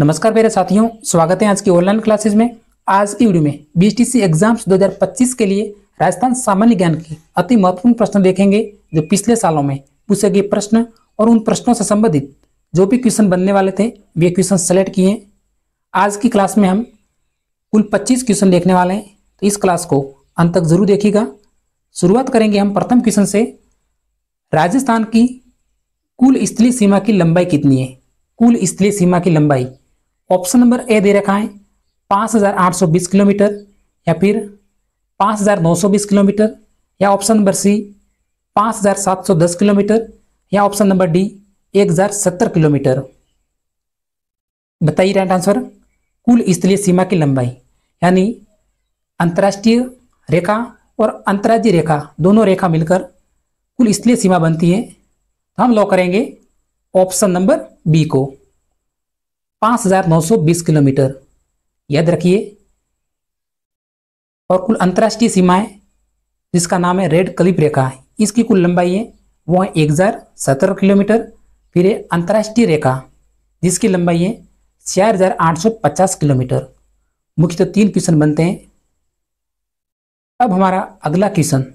नमस्कार मेरे साथियों, स्वागत है आज की ऑनलाइन क्लासेस में। आज की वीडियो में बीएसटीसी एग्जाम्स 2025 के लिए राजस्थान सामान्य ज्ञान के अति महत्वपूर्ण प्रश्न देखेंगे जो पिछले सालों में पूछे गए प्रश्न और उन प्रश्नों से संबंधित जो भी क्वेश्चन बनने वाले थे वे क्वेश्चन सेलेक्ट किए। आज की क्लास में हम कुल 25 क्वेश्चन देखने वाले हैं, तो इस क्लास को अंत तक जरूर देखिएगा। शुरुआत करेंगे हम प्रथम क्वेश्चन से। राजस्थान की कुल स्थलीय सीमा की लंबाई कितनी है? कुल स्थलीय सीमा की लंबाई ऑप्शन नंबर ए दे रखा है 5,820 किलोमीटर, या फिर 5,920 किलोमीटर, या ऑप्शन नंबर सी 5,710 किलोमीटर, या ऑप्शन नंबर डी 1,070 किलोमीटर। बताइए राइट आंसर। कुल स्थलीय सीमा की लंबाई यानी अंतर्राष्ट्रीय रेखा और अंतर्राज्यीय रेखा दोनों रेखा मिलकर कुल स्थलीय सीमा बनती है। तो हम लॉक करेंगे ऑप्शन नंबर बी को, 5,920 किलोमीटर। याद रखिए। और कुल अंतर्राष्ट्रीय सीमा है जिसका नाम है रेड क्लिफ रेखा है, इसकी कुल लंबाई है वो है 1,070 किलोमीटर। फिर है अंतर्राष्ट्रीय रेखा जिसकी लंबाई है 4,850 किलोमीटर। मुख्य तो 3 क्वेश्चन बनते हैं। अब हमारा अगला क्वेश्चन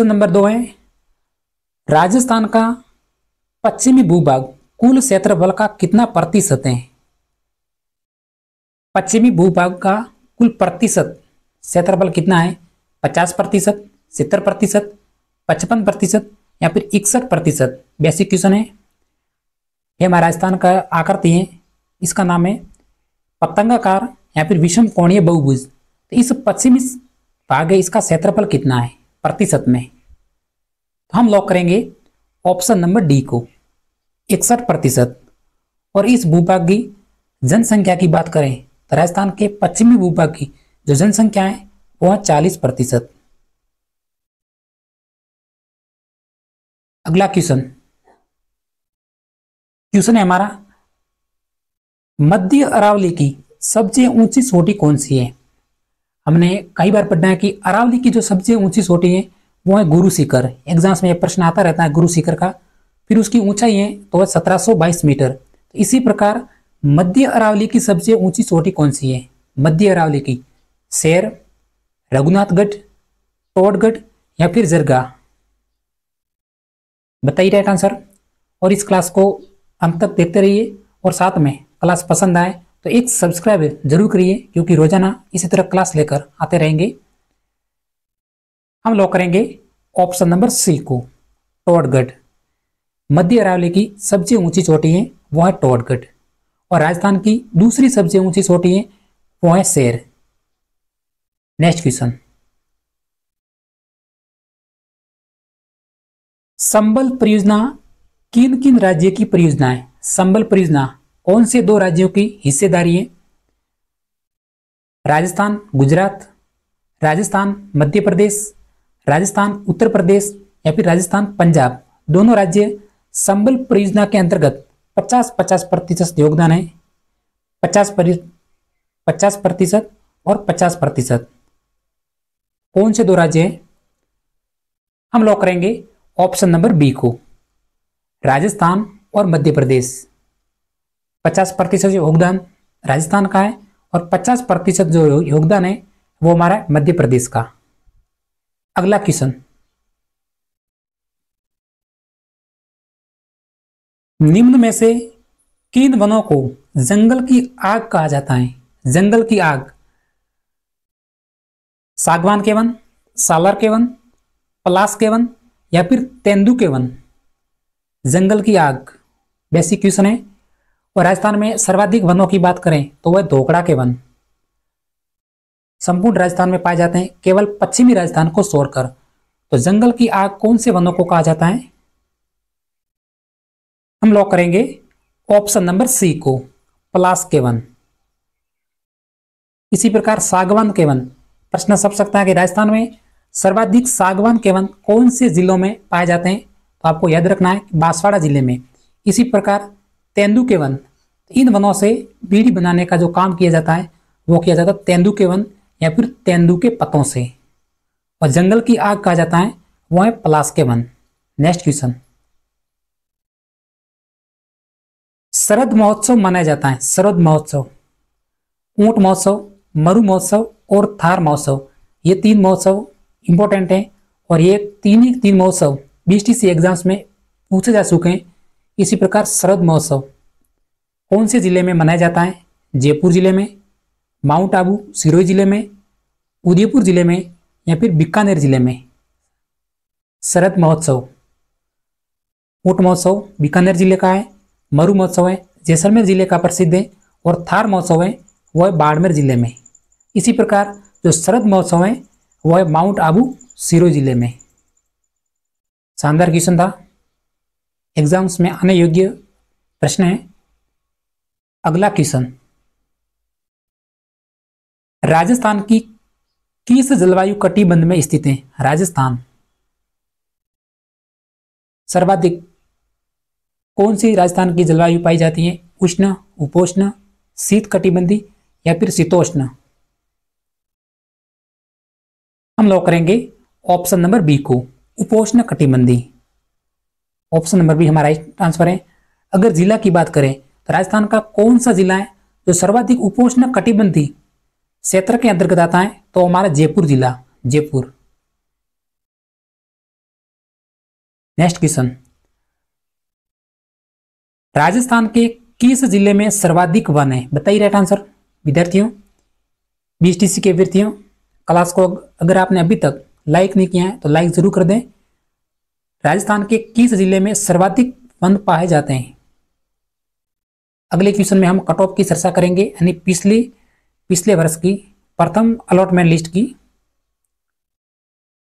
नंबर 2 है। राजस्थान का पश्चिमी भूभाग कुल क्षेत्रफल का कितना प्रतिशत है? पश्चिमी भूभाग का कुल प्रतिशत क्षेत्रफल कितना है? 50%, 70%, 55% या फिर 61%। बेसिक क्वेश्चन है। यह हमारा राजस्थान का आकृति है, इसका नाम है पतंगाकार या फिर विषम कोणीय बहुभुज। तो इस पश्चिमी भाग है, इसका क्षेत्रफल कितना है प्रतिशत में? तो हम लॉक करेंगे ऑप्शन नंबर डी को, 61%। और इस भूभाग की जनसंख्या की बात करें तो राजस्थान के पश्चिमी भूभाग की जो जनसंख्या है वो है 40%। अगला क्वेश्चन है हमारा, मध्य अरावली की सबसे ऊंची चोटी कौन सी है? हमने कई बार पढ़ा है कि अरावली की जो सबसे ऊंची चोटी है वो है गुरु शिखर। एग्जाम्स में यह प्रश्न आता रहता है गुरु शिखर का। फिर उसकी ऊंचाई है तो 1722 मीटर। तो इसी प्रकार मध्य अरावली की सबसे ऊंची चोटी कौन सी है? मध्य अरावली की शेर, रघुनाथगढ़, टोडगढ़ या फिर जरगा। बताइए राइट आंसर। और इस क्लास को अंत तक देखते रहिए और साथ में क्लास पसंद आए तो एक सब्सक्राइब जरूर करिए, क्योंकि रोजाना इसी तरह क्लास लेकर आते रहेंगे। हम लॉक करेंगे ऑप्शन नंबर सी को, टोडगढ़। मध्य अरावली की सबसे ऊंची चोटी है वो है टोडगढ़, और राजस्थान की दूसरी सबसे ऊंची चोटी है वो है शेर। नेक्स्ट क्वेश्चन, संबल परियोजना किन किन राज्यों की परियोजना है? संबल परियोजना कौन से 2 राज्यों की हिस्सेदारी है? राजस्थान गुजरात, राजस्थान मध्य प्रदेश, राजस्थान उत्तर प्रदेश या फिर राजस्थान पंजाब। दोनों राज्य संबल परियोजना के अंतर्गत 50-50% योगदान है। 50% और 50%। कौन से 2 राज्य हैं? हम लॉक करेंगे ऑप्शन नंबर बी को, राजस्थान और मध्य प्रदेश। 50% योगदान राजस्थान का है और 50% जो योगदान है वो हमारा मध्य प्रदेश का। अगला क्वेश्चन, निम्न में से किन वनों को जंगल की आग कहा जाता है? जंगल की आग, सागवान के वन, सालर के वन, पलास के वन या फिर तेंदू के वन। जंगल की आग बेसिक क्वेश्चन है। और राजस्थान में सर्वाधिक वनों की बात करें तो वह धोकड़ा के वन संपूर्ण राजस्थान में पाए जाते हैं, केवल पश्चिमी राजस्थान को छोड़कर। तो जंगल की आग कौन से वनों को कहा जाता है? हम लॉक करेंगे ऑप्शन नंबर सी को, पलास के वन। इसी प्रकार सागवान के वन, प्रश्न सब सकता है कि राजस्थान में सर्वाधिक सागवान के वन कौन से जिलों में पाए जाते हैं? तो आपको याद रखना है बांसवाड़ा जिले में। इसी प्रकार तेंदू के वन, इन वनों से बीड़ी बनाने का जो काम किया जाता है वो किया जाता है तेंदू के वन या फिर तेंदू के पत्तों से। और जंगल की आग कहा जाता है वो है पलास के one. Next question, Sharad Mahotsav मनाया जाता है। शरद महोत्सव, ऊंट महोत्सव, मरु महोत्सव और थार महोत्सव, ये 3 महोत्सव इंपॉर्टेंट हैं और ये तीन महोत्सव बीटीसी एग्जाम्स में पूछे जा चुके हैं। इसी प्रकार शरद महोत्सव कौन से जिले में मनाया जाता है? जयपुर जिले में, माउंट आबू सिरोही जिले में, उदयपुर जिले में या फिर बीकानेर जिले में। शरद महोत्सव, ऊंट महोत्सव बीकानेर जिले का है, मरु महोत्सव है जैसलमेर जिले का प्रसिद्ध है और थार महोत्सव है वह है बाड़मेर जिले में। इसी प्रकार जो शरद महोत्सव है वह है माउंट आबू सिरोही जिले में। शानदार क्वेश्चन था, एग्जाम्स में आने योग्य प्रश्न है। अगला क्वेश्चन, राजस्थान की किस जलवायु कटिबंध में स्थित है? राजस्थान सर्वाधिक कौन सी राजस्थान की जलवायु पाई जाती है? उष्ण, उपोष्ण, शीत कटिबंधी या फिर शीतोष्ण? हम लोग करेंगे ऑप्शन नंबर बी को, उपोष्ण कटिबंधी। ऑप्शन नंबर बी हमारा आंसर है। अगर जिला की बात करें तो राजस्थान का कौन सा जिला है जो सर्वाधिक उपोष्ण कटिबंधी क्षेत्र के अंतर्गत आता है? तो हमारा जयपुर जिला, जयपुर। नेक्स्ट क्वेश्चन, राजस्थान के किस जिले में सर्वाधिक वन है? बताइए राइट आंसर। विद्यार्थियों, बीटीसी के विद्यार्थियों, क्लास को अगर आपने अभी तक लाइक नहीं किया है तो लाइक जरूर कर दें। राजस्थान के किस जिले में सर्वाधिक वन पाए जाते हैं? अगले क्वेश्चन में हम कट ऑफ की चर्चा करेंगे, यानी पिछले वर्ष की प्रथम अलॉटमेंट लिस्ट की।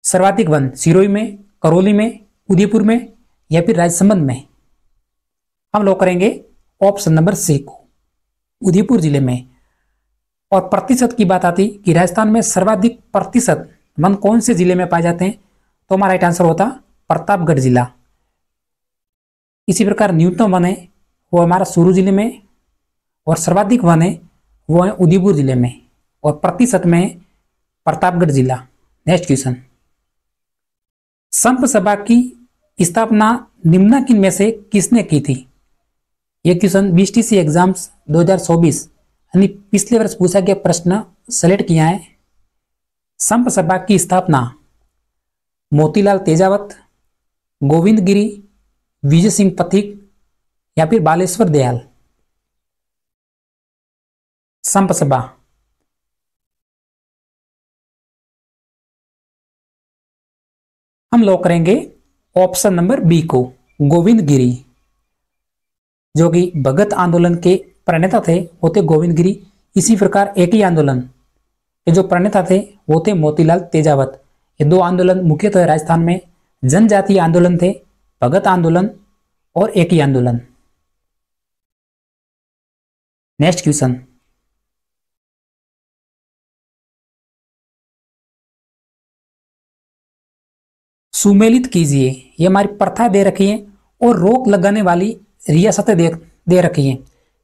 सर्वाधिक वन सिरोही में, करौली में, उदयपुर में या फिर राजसमंद में? हम लोग करेंगे ऑप्शन नंबर सी को, उदयपुर जिले में। और प्रतिशत की बात आती कि राजस्थान में सर्वाधिक प्रतिशत वन कौन से जिले में पाए जाते हैं? तो हमारा राइट आंसर होता प्रतापगढ़ जिला। इसी प्रकार न्यूनतम वन है वो हमारा चूरू जिले में और सर्वाधिक वन है वो है उदयपुर जिले में और प्रतिशत में प्रतापगढ़ जिला। नेक्स्ट क्वेश्चन, संप सभा की स्थापना निम्नलिखित में से किसने की थी? यह क्वेश्चन बीटीसी एग्जाम्स 2024 यानी पिछले वर्ष पूछा गया प्रश्न सेलेक्ट किया है। संप सभा की स्थापना मोतीलाल तेजावत, गोविंद गिरी, विजय सिंह पथिक या फिर बालेश्वर दयाल? संप सभा, हम लोग करेंगे ऑप्शन नंबर बी को, गोविंद गिरी। जो कि भगत आंदोलन के प्रणेता थे वो थे गोविंद गिरी। इसी प्रकार एक ही आंदोलन के जो प्रणेता थे वो थे मोतीलाल तेजावत। ये 2 आंदोलन मुख्यतः राजस्थान में जनजातीय आंदोलन थे, भगत आंदोलन और एक ही आंदोलन। नेक्स्ट क्वेश्चन, सुमेलित कीजिए, ये हमारी प्रथा दे रखी है और रोक लगाने वाली रियासतें दे रखी हैं।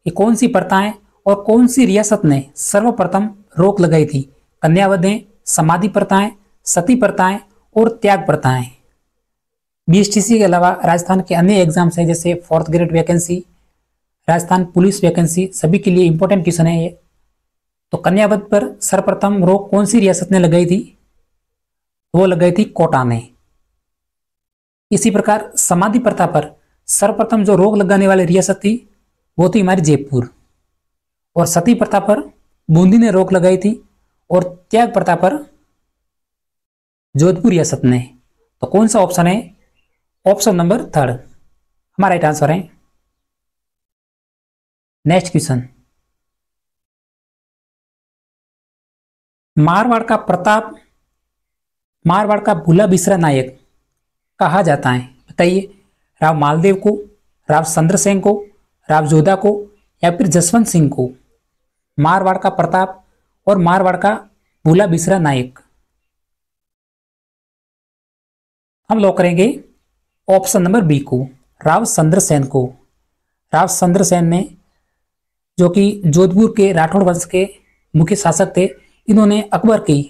ये कौन सी प्रथाएं और कौन सी रियासत ने सर्वप्रथम रोक लगाई थी? कन्यावधें, समाधि प्रथाएं, सती प्रथाएं और त्याग प्रथाएं। बीटीसी के अलावा राजस्थान के अन्य एग्जाम्स हैं जैसे 4th grade vacancy, Rajasthan police vacancy, सभी के लिए इंपॉर्टेंट क्वेश्चन है ये। तो कन्यावध पर सर्वप्रथम रोक कौन सी रियासत ने लगाई थी? वो लगाई थी कोटा ने। इसी प्रकार समाधि प्रथा पर सर्वप्रथम जो रोक लगाने वाली रियासत थी वो थी हमारी जयपुर। और सती प्रथा पर बूंदी ने रोक लगाई थी और त्याग प्रथा पर जोधपुर रियासत ने। तो कौन सा ऑप्शन है? ऑप्शन नंबर 3 हमारा राइट आंसर है। नेक्स्ट क्वेश्चन, मारवाड़ का भूला बिसरा नायक कहा जाता है? बताइए। राव मालदेव को, राव चंद्रसेन को, राव जोधा को या फिर जसवंत सिंह को? मारवाड़ का प्रताप और मारवाड़ का भूला बिसरा नायक। हम लोग करेंगे ऑप्शन नंबर बी को, राव चंद्रसेन को। राव चंद्रसेन ने, जो कि जोधपुर के राठौड़ वंश के मुख्य शासक थे, इन्होंने अकबर की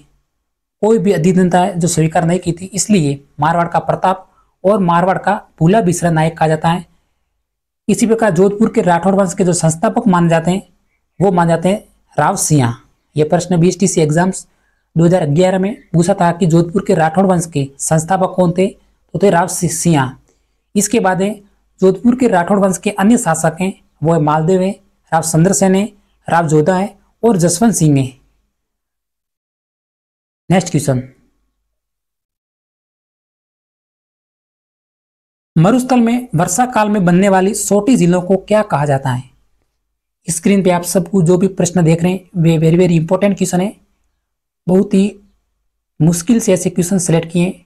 कोई भी अधीनता जो स्वीकार नहीं की थी, इसलिए मारवाड़ का प्रताप और मारवाड़ का भूला बिसरा नायक कहा जाता है। इसी प्रकार जोधपुर के राठौड़ वंश के जो संस्थापक माने जाते हैं वो माने जाते हैं राव सिंह। यह प्रश्न बीएसटीसी एग्जाम्स 2011 में पूछा था कि जोधपुर के राठौड़ वंश के संस्थापक कौन थे, तो थे राव सिंह। इसके बाद है जोधपुर के राठौड़ वंश के अन्य शासक हैं, वो है मालदेव है, राव चंद्रसेन है, राव जोधा है और जसवंत सिंह है। नेक्स्ट क्वेश्चन, मरुस्थल में वर्षा काल में बनने वाली छोटी झीलों को क्या कहा जाता है? स्क्रीन पे आप सबको जो भी प्रश्न देख रहे हैं वे वेरी वेरी इंपॉर्टेंट क्वेश्चन है। बहुत ही मुश्किल से ऐसे क्वेश्चन सेलेक्ट किए।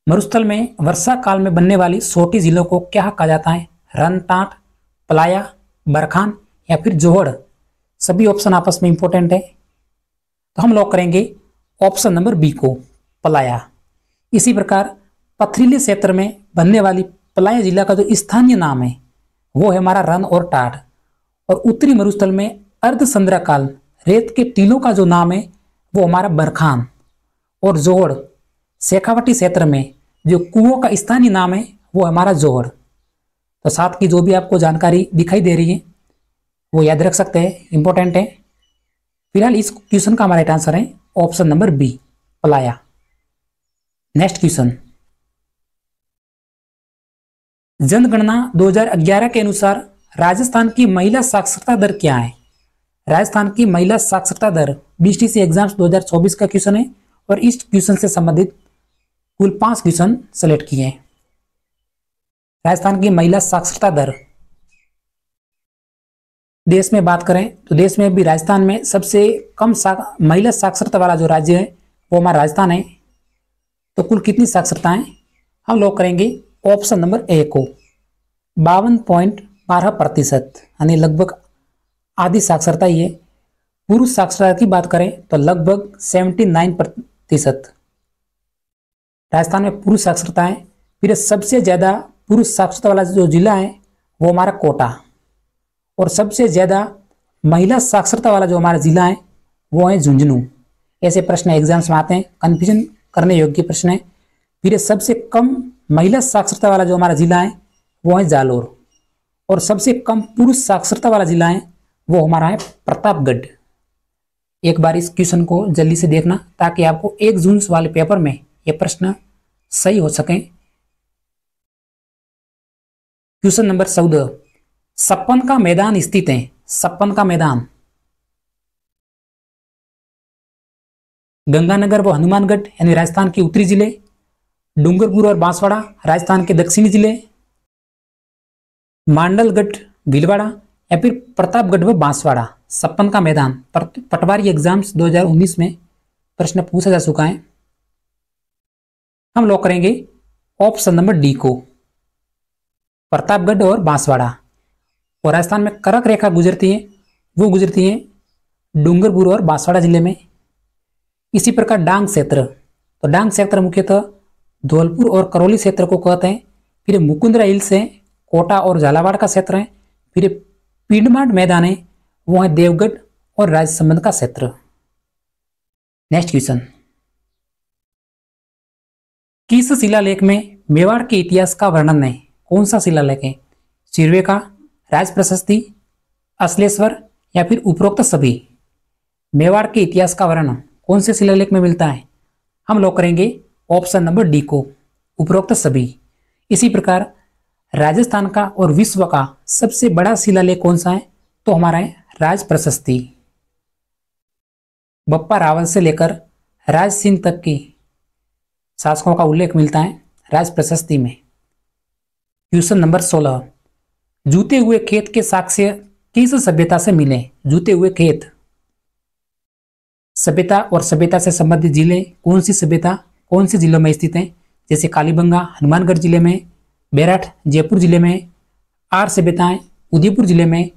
मरुस्थल में वर्षा काल में बनने वाली छोटी झीलों को क्या कहा जाता है? रनटाट, पलाया, बरखान या फिर जोहड़। सभी ऑप्शन आपस में इंपॉर्टेंट है, तो हम लॉक करेंगे ऑप्शन नंबर बी को, पलाया। इसी प्रकार पथरीले क्षेत्र में बनने वाली पलाया जिला का जो स्थानीय नाम है वो है हमारा रन और टाट। और उत्तरी मरुस्थल में अर्धसंध्राकाल रेत के टीलों का जो नाम है वो हमारा बरखान। और जोहड़ शेखावटी क्षेत्र में जो कुओं का स्थानीय नाम है वो हमारा जोहड़। तो साथ की जो भी आपको जानकारी दिखाई दे रही है वो याद रख सकते हैं, इंपॉर्टेंट है। फिलहाल इस क्वेश्चन का हमारा राइट आंसर है ऑप्शन नंबर बी, पलाया। नेक्स्ट क्वेश्चन, जनगणना 2011 के अनुसार राजस्थान की महिला साक्षरता दर क्या है? राजस्थान की महिला साक्षरता दर बीएसटीसी एग्जाम्स 2024 का क्वेश्चन है और इस क्वेश्चन से संबंधित कुल 5 क्वेश्चन सेलेक्ट किए हैं। राजस्थान की महिला साक्षरता दर, देश में बात करें तो देश में भी राजस्थान में सबसे कम महिला साक्षरता वाला जो राज्य है वो हमारा राजस्थान है। तो कुल कितनी साक्षरता है? हम लोग करेंगे ऑप्शन नंबर ए को, 52.12%, यानी लगभग आधी साक्षरता ही है। पुरुष साक्षरता की बात करें तो लगभग 79%। राजस्थान में पुरुष साक्षरता है। फिर सबसे ज़्यादा पुरुष साक्षरता वाला जो जिला है वो हमारा कोटा, और सबसे ज़्यादा महिला साक्षरता वाला जो हमारा जिला है वो है झुंझुनू। ऐसे प्रश्न एग्जाम्स में आते हैं, कन्फ्यूजन करने योग्य प्रश्न है। फिर सबसे कम महिला साक्षरता वाला जो हमारा जिला है वो है जालोर, और सबसे कम पुरुष साक्षरता वाला जिला है वो हमारा है प्रतापगढ़। एक बार इस क्वेश्चन को जल्दी से देखना ताकि आपको 1 जून वाले पेपर में ये प्रश्न सही हो सके। क्वेश्चन नंबर 14, सप्पन का मैदान स्थित है। सप्पन का मैदान गंगानगर व हनुमानगढ़ यानी राजस्थान के उत्तरी जिले, डूंगरपुर और बांसवाड़ा राजस्थान के दक्षिणी जिले, मांडलगढ़ भीलवाड़ा या फिर प्रतापगढ़ व बांसवाड़ा। सप्पन का मैदान पटवारी एग्जाम्स 2019 में प्रश्न पूछा जा चुका है। हम लोग करेंगे ऑप्शन नंबर डी को, प्रतापगढ़ और बांसवाड़ा। और राजस्थान में कर्क रेखा गुजरती है वो गुजरती है डूंगरपुर और बांसवाड़ा जिले में। इसी प्रकार डांग क्षेत्र, तो डांग क्षेत्र मुख्यतः धौलपुर और करौली क्षेत्र को कहते हैं। फिर मुकुंदरा हिल्स है, कोटा और झालावाड़ का क्षेत्र है। फिर पिंडमाड मैदान है वो है देवगढ़ और राजसमंद का क्षेत्र। नेक्स्ट क्वेश्चन, किस शिलालेख में मेवाड़ के इतिहास का वर्णन है? कौन सा शिलालेख है? सिरवे का, राज प्रशस्ति, अश्लेश्वर या फिर उपरोक्त सभी। मेवाड़ के इतिहास का वर्णन कौन से शिलालेख में मिलता है? हम लोग करेंगे ऑप्शन नंबर डी को, उपरोक्त सभी। इसी प्रकार राजस्थान का और विश्व का सबसे बड़ा शिलालेख कौन सा है? तो हमारा है राज प्रशस्ति। बप्पा रावल से लेकर राज सिंह तक की शासकों का उल्लेख मिलता है राज प्रशस्ति में। क्वेश्चन नंबर 16, जूते हुए खेत के साक्ष्य किस सभ्यता से मिले? जूते हुए खेत सभ्यता और सभ्यता से संबंधित जिले कौन सी सभ्यता कौन से जिलों में स्थित हैं? जैसे कालीबंगा हनुमानगढ़ जिले में, बेरठ जयपुर जिले में, आर सभ्यताएं उदयपुर जिले में,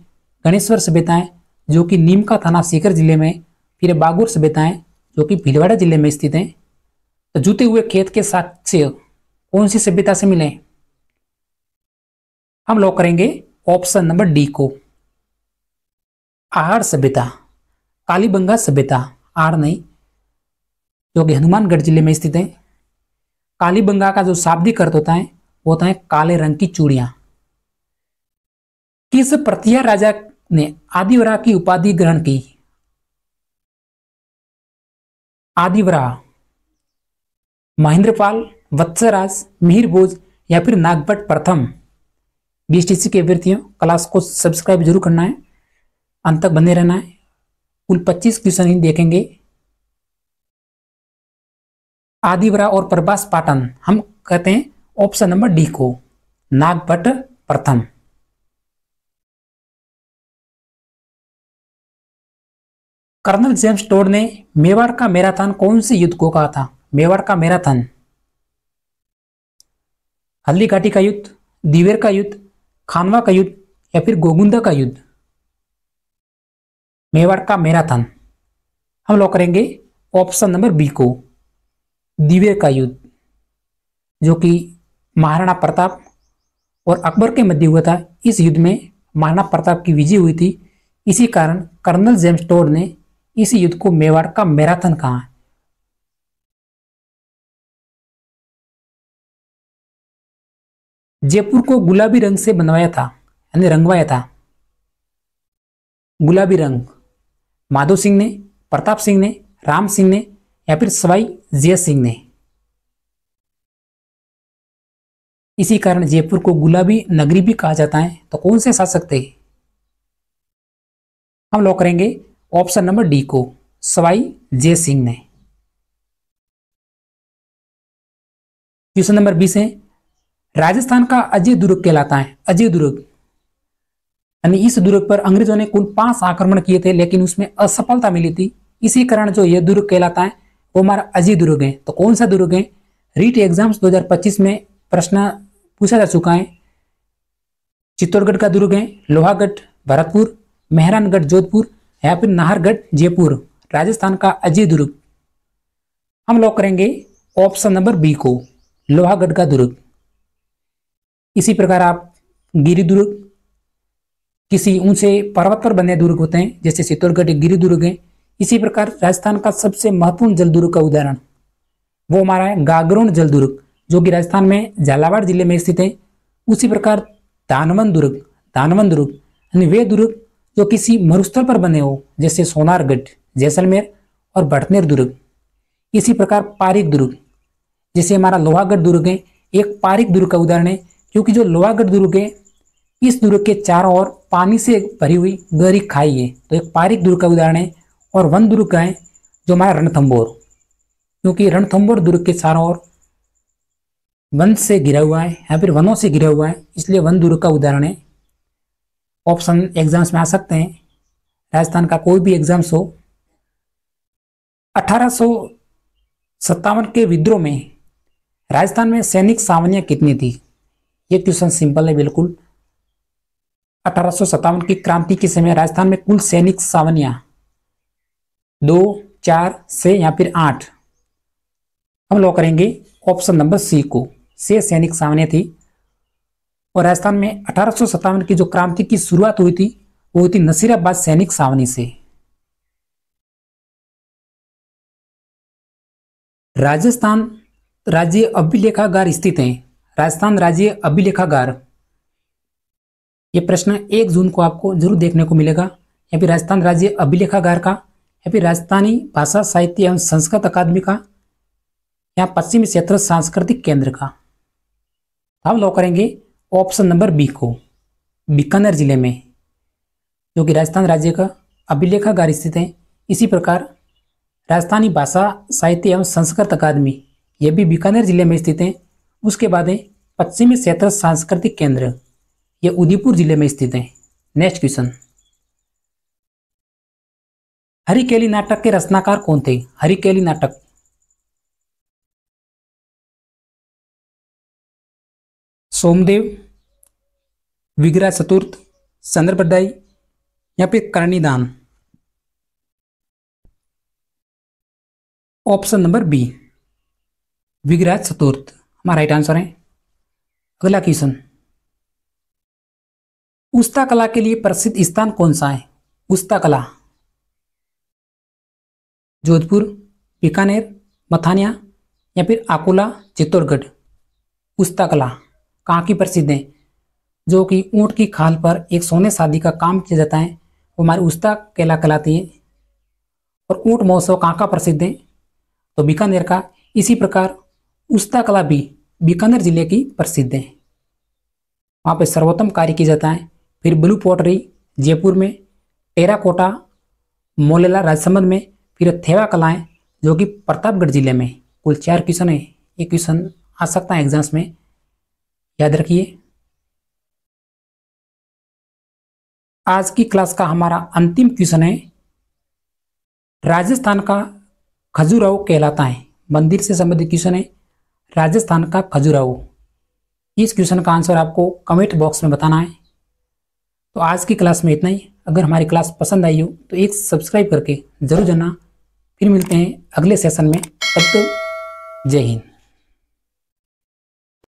गणेश्वर सभ्यताएं जो कि नीमका थाना सीकर जिले में, फिर बागुर सभ्यताएं जो कि भीलवाड़ा जिले में स्थित हैं। तो जूते हुए खेत के साक्ष्य कौन सी सभ्यता से मिले? हम लोग करेंगे ऑप्शन नंबर डी को, आहड़ सभ्यता। कालीबंगा सभ्यता, आड़ नहीं, जो कि हनुमानगढ़ जिले में स्थित है। कालीबंगा का जो शाब्दिक अर्थ होता है वो होता है काले रंग की चूड़ियां। किस प्रतिहार राजा ने आदिवरा की उपाधि ग्रहण की? आदिवरा, महेंद्रपाल, वत्सराज, मिहिर या फिर नागभट्ट प्रथम। बीएसटीसी के अभ्यर्थियों, क्लास को सब्सक्राइब जरूर करना है, अंत तक बने रहना है। कुल 25 क्वेश्चन ही देखेंगे। आदिवरा और प्रभास पाटन, हम कहते हैं ऑप्शन नंबर डी को, नागभट्ट प्रथम। कर्नल जेम्स टोड ने मेवाड़ का मैराथन कौन से युद्ध को कहा था? मेवाड़ का मैराथन, हल्दी घाटी का युद्ध, दिवेर का युद्ध, खानवा का युद्ध या फिर गोगुंदा का युद्ध? मेवाड़ का मैराथन। हम लोग करेंगे ऑप्शन नंबर बी को, दिवेर का युद्ध, जो कि महाराणा प्रताप और अकबर के मध्य हुआ था। इस युद्ध में महाराणा प्रताप की विजय हुई थी, इसी कारण कर्नल जेम्स टोड ने इस युद्ध को मेवाड़ का मैराथन कहा। जयपुर को गुलाबी रंग से बनवाया था, यानी रंगवाया था। गुलाबी रंग माधो सिंह ने, प्रताप सिंह ने, राम सिंह ने या फिर सवाई जय सिंह ने? इसी कारण जयपुर को गुलाबी नगरी भी कहा जाता है। तो कौन से शासक थे? हम लोग करेंगे ऑप्शन नंबर डी को, सवाई जय सिंह ने। क्वेश्चन नंबर 20 है, राजस्थान का अजय दुर्ग कहलाता है। अजय दुर्ग, यानी इस दुर्ग पर अंग्रेजों ने कुल 5 आक्रमण किए थे, लेकिन उसमें असफलता मिली थी। इसी कारण जो यह दुर्ग कहलाता है वो हमारा अजय दुर्ग है। तो कौन सा दुर्ग है? रीट एग्जाम्स 2025 में प्रश्न पूछा जा चुका है। चित्तौड़गढ़ का दुर्ग है, लोहागढ़ भरतपुर, मेहरानगढ़ जोधपुर या फिर नाहरगढ़ जयपुर? राजस्थान का अजय दुर्ग। हम लोग करेंगे ऑप्शन नंबर बी को, लोहागढ़ का दुर्ग। इसी प्रकार आप गिरि दुर्ग, किसी ऊंचे पर्वत पर बने दुर्ग होते हैं, जैसे चित्तौड़गढ़ एक गिरि दुर्ग है। इसी प्रकार राजस्थान का सबसे महत्वपूर्ण जल दुर्ग का उदाहरण वो हमारा है गागरोन जल दुर्ग, जो कि राजस्थान में झालावाड़ जिले में स्थित है। उसी प्रकार धानवन दुर्ग, यानी वे दुर्ग जो किसी मरुस्थल पर बने हो, जैसे सोनारगढ़, जैसलमेर और भटनेर दुर्ग। इसी प्रकार पारीक दुर्ग, जैसे हमारा लोहागढ़ दुर्ग है, एक पारीक दुर्ग का उदाहरण है, क्योंकि जो लोहागढ़ दुर्ग है इस दुर्ग के चारों ओर पानी से भरी हुई गहरी खाई है, तो एक पारीक दुर्ग का उदाहरण है। और वन दुर्ग का है जो हमारा रणथंभौर, क्योंकि रणथंभौर दुर्ग के चारों ओर वन से घिरा हुआ है या फिर वनों से घिरा हुआ है, इसलिए वन दुर्ग का उदाहरण है। ऑप्शन एग्जाम्स में आ सकते हैं, राजस्थान का कोई भी एग्जाम्स हो। 1857 के विद्रोह में राजस्थान में सैनिक सावनियां कितनी थी? ये क्वेश्चन सिंपल है बिल्कुल। 1857 की क्रांति के समय राजस्थान में कुल सैनिक सावनियां 2, 4, 6 या फिर 8? हम लोग करेंगे ऑप्शन नंबर सी को, 6 सैनिक सावनियां थी। और राजस्थान में 1857 की जो क्रांति की शुरुआत हुई थी वो हुई थी नसीराबाद सैनिक सावनी से। राजस्थान राज्य अभिलेखागार स्थित है। राजस्थान राज्य अभिलेखागार, ये प्रश्न 1 जून को आपको जरूर देखने को मिलेगा। या फिर राजस्थान राज्य अभिलेखागार का, या फिर राजस्थानी भाषा साहित्य एवं संस्कृत अकादमी का, या पश्चिमी क्षेत्र सांस्कृतिक केंद्र का? हम लोग करेंगे ऑप्शन नंबर बी को, बीकानेर जिले में, जो कि राजस्थान राज्य का अभिलेखागार स्थित है। इसी प्रकार राजस्थानी भाषा साहित्य एवं संस्कृत अकादमी, यह भी बीकानेर जिले में स्थित है। उसके बाद है पश्चिमी क्षेत्र सांस्कृतिक केंद्र, ये उदयपुर जिले में स्थित है। नेक्स्ट क्वेश्चन, हरिकेली नाटक के रचनाकार कौन थे? हरिकेली नाटक, सोमदेव, विग्रह चतुर्थ, चंद्रबरदाई या फिर कर्णिदान? ऑप्शन नंबर बी, विग्रह चतुर्थ हमारा राइट आंसर है। अगला क्वेश्चन, उस्ता कला के लिए प्रसिद्ध स्थान कौन सा है? उस्ता कला, जोधपुर, बीकानेर, मथानिया या फिर अकोला, चित्तौड़गढ़? उस्ता कला कहाँ की प्रसिद्ध है? जो कि ऊँट की खाल पर एक सोने शादी का काम किया जाता है, वो हमारी उस्ता कहलाती है। और ऊँट महोत्सव कहाँ का प्रसिद्ध है, तो बीकानेर का। इसी प्रकार उस्ता कला भी बीकानेर जिले की प्रसिद्ध है, वहाँ पे सर्वोत्तम कार्य किया जाता है। फिर ब्लू पॉटरी जयपुर में, टेराकोटा मोलेला राजसमंद में, फिर थेवा कलाएं जो कि प्रतापगढ़ जिले में। कुल 4 क्वेश्चन है, ये क्वेश्चन आ सकता है एग्जाम्स में, याद रखिए। आज की क्लास का हमारा अंतिम क्वेश्चन है, राजस्थान का खजुराहो कहलाता है। मंदिर से संबंधित क्वेश्चन है, राजस्थान का खजुराहो। इस क्वेश्चन का आंसर आपको कमेंट बॉक्स में बताना है। तो आज की क्लास में इतना ही। अगर हमारी क्लास पसंद आई हो तो एक सब्सक्राइब करके जरूर जाना। फिर मिलते हैं अगले सेशन में, तब तक जय हिंद।